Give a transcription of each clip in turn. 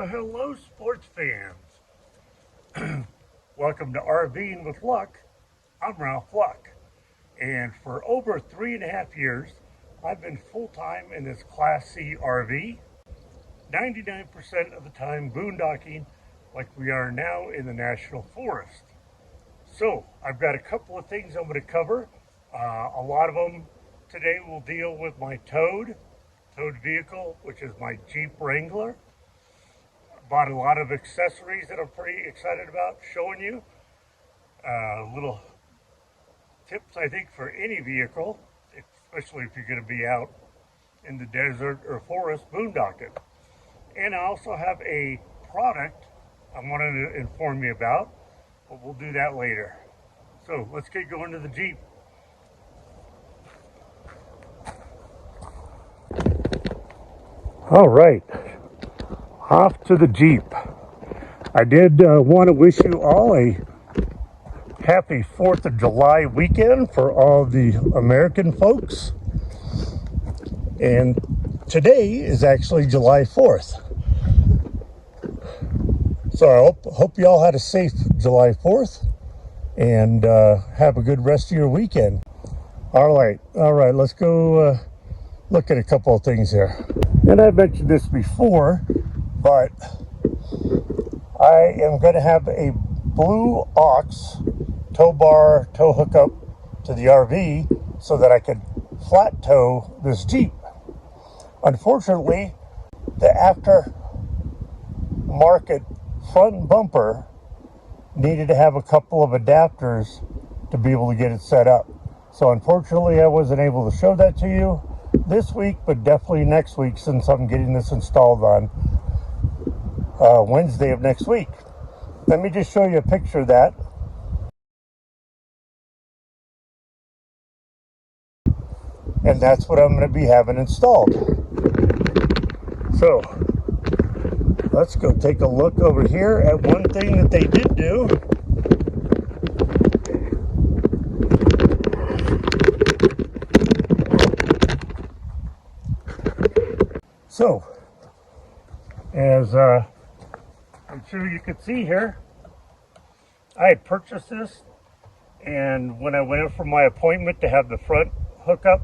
Well, hello, sports fans. Welcome to RVing with Luck. I'm Ralph Luck, and for over 3.5 years, I've been full-time in this Class C RV, 99% of the time boondocking like we are now in the National Forest. So, I've got a couple of things I'm going to cover. A lot of them today will deal with my towed vehicle, which is my Jeep Wrangler. Bought a lot of accessories that I'm pretty excited about showing you. Little tips, I think, for any vehicle, especially if you're going to be out in the desert or forest boondocking. And I also have a product I wanted to inform you about, but we'll do that later. So let's get going to the Jeep. All right, off to the Jeep. I did want to wish you all a happy 4th of July weekend for all the American folks. And today is actually July 4th. So I hope you all had a safe July 4th and have a good rest of your weekend. All right, let's go look at a couple of things here. And I've mentioned this before, but I am going to have a blue aux tow bar tow hookup to the RV so that I could flat tow this Jeep. Unfortunately, the aftermarket front bumper needed to have a couple of adapters to be able to get it set up. So unfortunately, I wasn't able to show that to you this week, but definitely next week, since I'm getting this installed on Wednesday of next week. Let me just show you a picture of that. And that's what I'm going to be having installed. So let's go take a look over here at one thing that they did do. So, as I'm sure you could see here, I had purchased this, and when I went in for my appointment to have the front hookup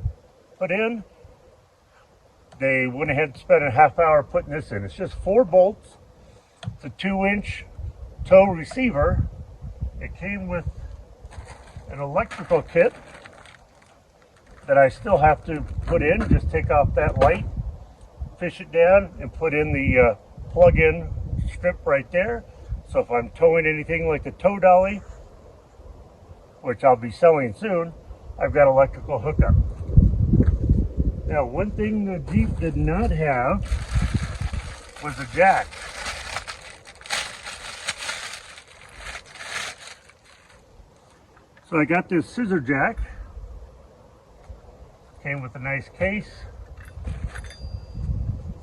put in, they went ahead and spent a half hour putting this in. It's just 4 bolts. It's a 2-inch tow receiver. It came with an electrical kit that I still have to put in. Just take off that light, fish it down, and put in the plug-in strip right there. So if I'm towing anything like the tow dolly, which I'll be selling soon, I've got electrical hookup. Now, one thing the Jeep did not have was a jack. So I got this scissor jack. Came with a nice case,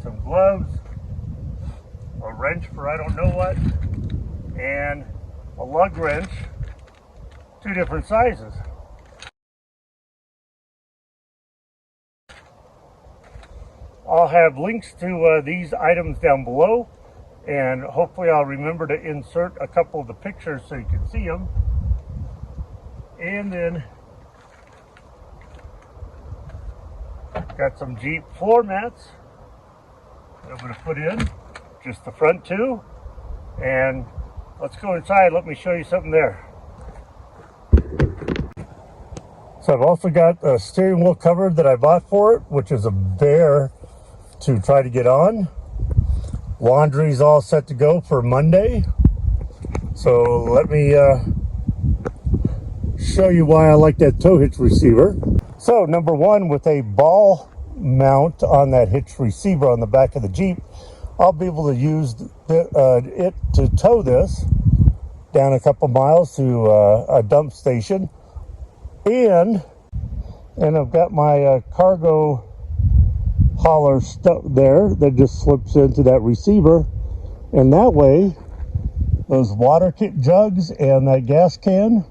some gloves, a wrench for I don't know what, and a lug wrench, 2 different sizes. I'll have links to these items down below, and hopefully I'll remember to insert a couple of the pictures so you can see them. And then got some Jeep floor mats that I'm going to put in, just the front 2. And let's go inside. Let me show you something there. So I've also got a steering wheel cover that I bought for it, which is a bear to try to get on. Laundry's all set to go for Monday. So let me show you why I like that tow hitch receiver. So number 1, with a ball mount on that hitch receiver on the back of the Jeep, I'll be able to use it to tow this down a couple miles to a dump station. And I've got my cargo hauler stuck there that just slips into that receiver, and that way those water kit jugs and that gas can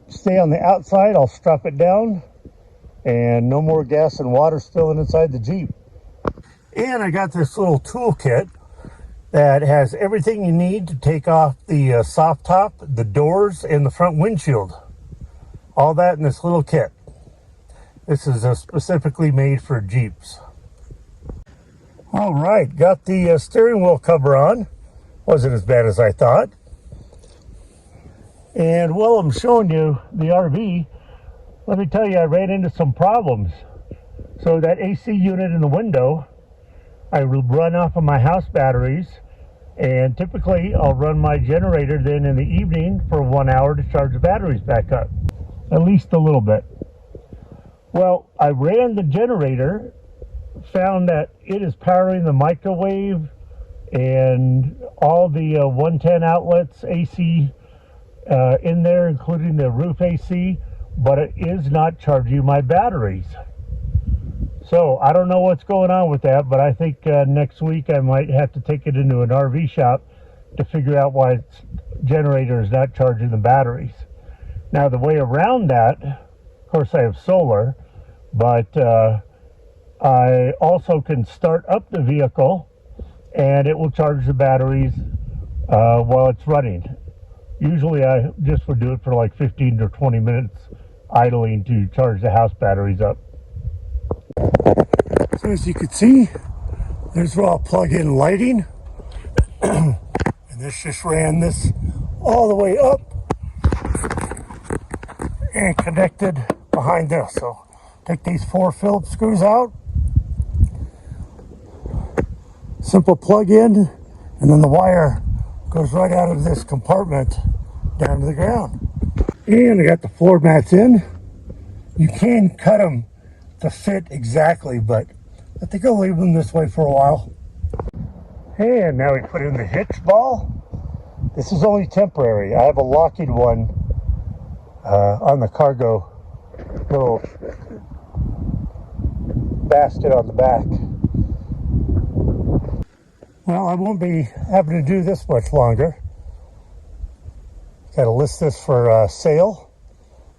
stay on the outside. I'll strap it down, and no more gas and water spilling inside the Jeep. And I got this little tool kit that has everything you need to take off the soft top, the doors, and the front windshield. All that in this little kit. This is specifically made for Jeeps. All right, got the steering wheel cover on. Wasn't as bad as I thought. And while I'm showing you the RV, let me tell you, I ran into some problems. So that AC unit in the window, I run off of my house batteries, and typically I'll run my generator then in the evening for 1 hour to charge the batteries back up, at least a little bit. Well, I ran the generator, found that it is powering the microwave and all the 110 outlets AC in there, including the roof AC, but it is not charging my batteries. So I don't know what's going on with that, but I think next week I might have to take it into an RV shop to figure out why its generator is not charging the batteries. Now the way around that, of course I have solar, but I also can start up the vehicle and it will charge the batteries while it's running. Usually I just would do it for like 15 to 20 minutes idling to charge the house batteries up. So as you can see, there's raw plug-in lighting. And this just ran this all the way up and connected behind this. So take these 4 Phillips screws out, simple plug-in, and then the wire goes right out of this compartment down to the ground. And I got the floor mats in. You can cut them to fit exactly, but I think I'll leave them this way for a while. And now we put in the hitch ball. This is only temporary. I have a locking one on the cargo little basket on the back. Well, I won't be having to do this much longer. Got to list this for sale.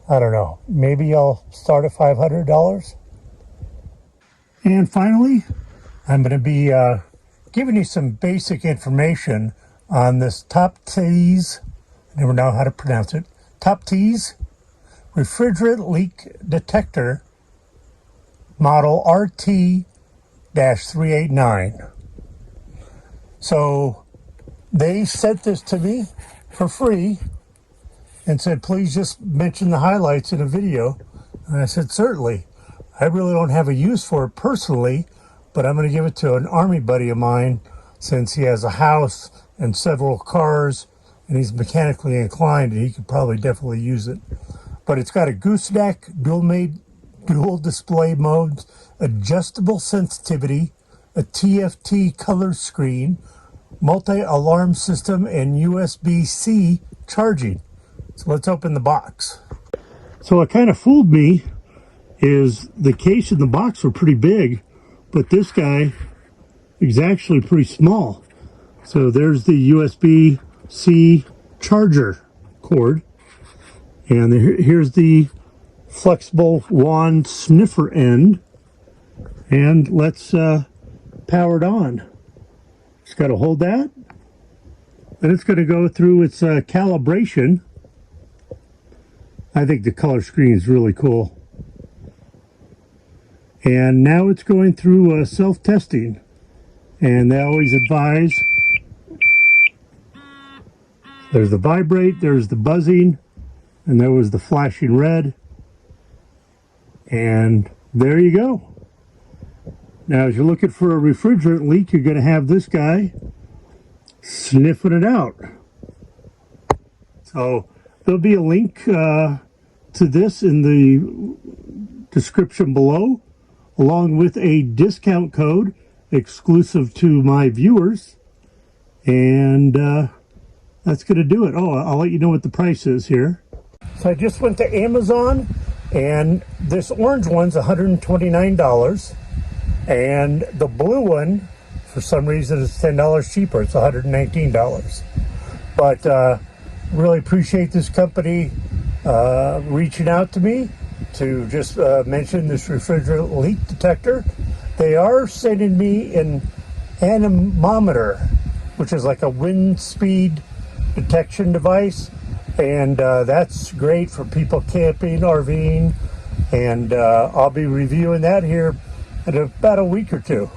I don't know. Maybe I'll start at $500. And finally, I'm going to be giving you some basic information on this TOPTES. I never know how to pronounce it. TOPTES refrigerant leak detector model RT-389. So they sent this to me for free and said, please just mention the highlights in a video. And I said, certainly. I really don't have a use for it personally, but I'm going to give it to an Army buddy of mine since he has a house and several cars and he's mechanically inclined and he could probably definitely use it. But it's got a gooseneck, dual display modes, adjustable sensitivity, a TFT color screen, multi-alarm system, and USB-C charging. So let's open the box. So what kind of fooled me is the case and the box were pretty big, but this guy is actually pretty small. So there's the USB-C charger cord, and here's the flexible wand sniffer end, and let's power it on. It's got to hold that, and it's going to go through its calibration. I think the color screen is really cool. And now it's going through self-testing. And they always advise, there's the vibrate, there's the buzzing, and there was the flashing red. And there you go. Now, as you're looking for a refrigerant leak, you're going to have this guy sniffing it out. So there'll be a link to this in the description below, along with a discount code exclusive to my viewers. And that's going to do it. Oh, I'll let you know what the price is here. So I just went to Amazon, and this orange one's $129. And the blue one, for some reason, is $10 cheaper. It's $119. But really appreciate this company reaching out to me to just mention this refrigerant leak detector. They are sending me an anemometer, which is like a wind speed detection device. And that's great for people camping, RVing, and I'll be reviewing that here in about a week or two.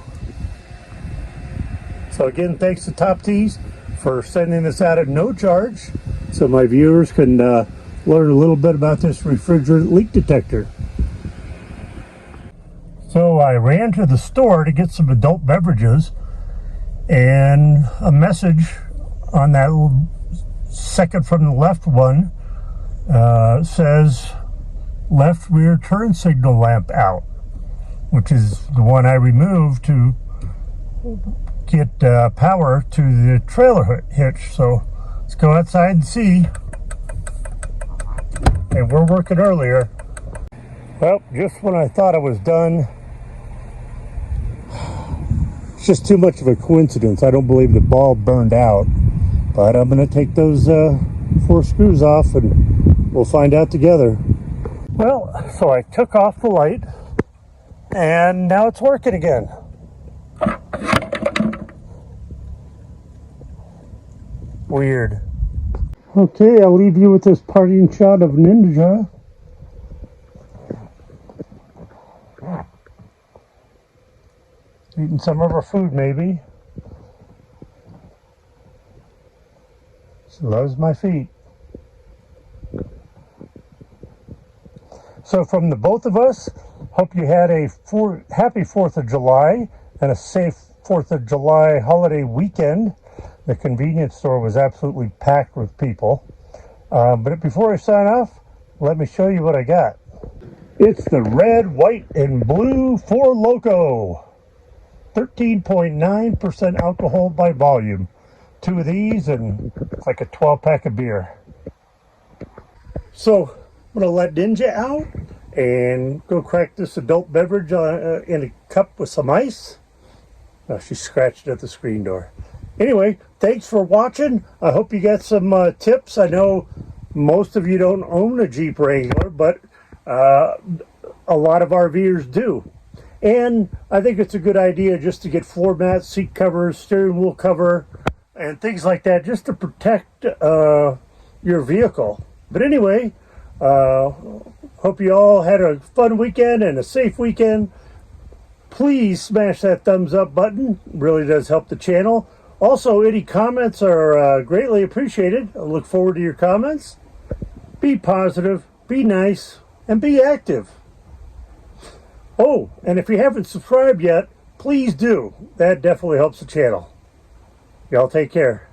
So again, thanks to TOPTES for sending this out at no charge, so my viewers can learn a little bit about this refrigerant leak detector. So I ran to the store to get some adult beverages, and a message on that second from the left one says left rear turn signal lamp out, which is the one I removed to get power to the trailer hitch. So let's go outside and see. And we're working earlier. Well, just when I thought I was done, it's just too much of a coincidence. I don't believe the bulb burned out, but I'm going to take those 4 screws off and we'll find out together. Well, so I took off the light and now it's working again. Weird. Okay, I'll leave you with this parting shot of Ninja. Eating some of her food, maybe. She loves my feet. So from the both of us, hope you had a happy 4th of July and a safe 4th of July holiday weekend. The convenience store was absolutely packed with people. But before I sign off, let me show you what I got. It's the red, white, and blue Four Loko. 13.9% alcohol by volume. 2 of these and it's like a 12-pack of beer. So I'm going to let Ninja out and go crack this adult beverage in a cup with some ice. Oh, she scratched at the screen door. Anyway, thanks for watching. I hope you got some tips. I know most of you don't own a Jeep Wrangler, but a lot of RVers do. And I think it's a good idea just to get floor mats, seat covers, steering wheel cover, and things like that, just to protect your vehicle. But anyway, hope you all had a fun weekend and a safe weekend. Please smash that thumbs up button. It really does help the channel. Also, any comments are greatly appreciated. I look forward to your comments. Be positive, be nice, and be active. Oh, and if you haven't subscribed yet, please do. That definitely helps the channel. Y'all take care.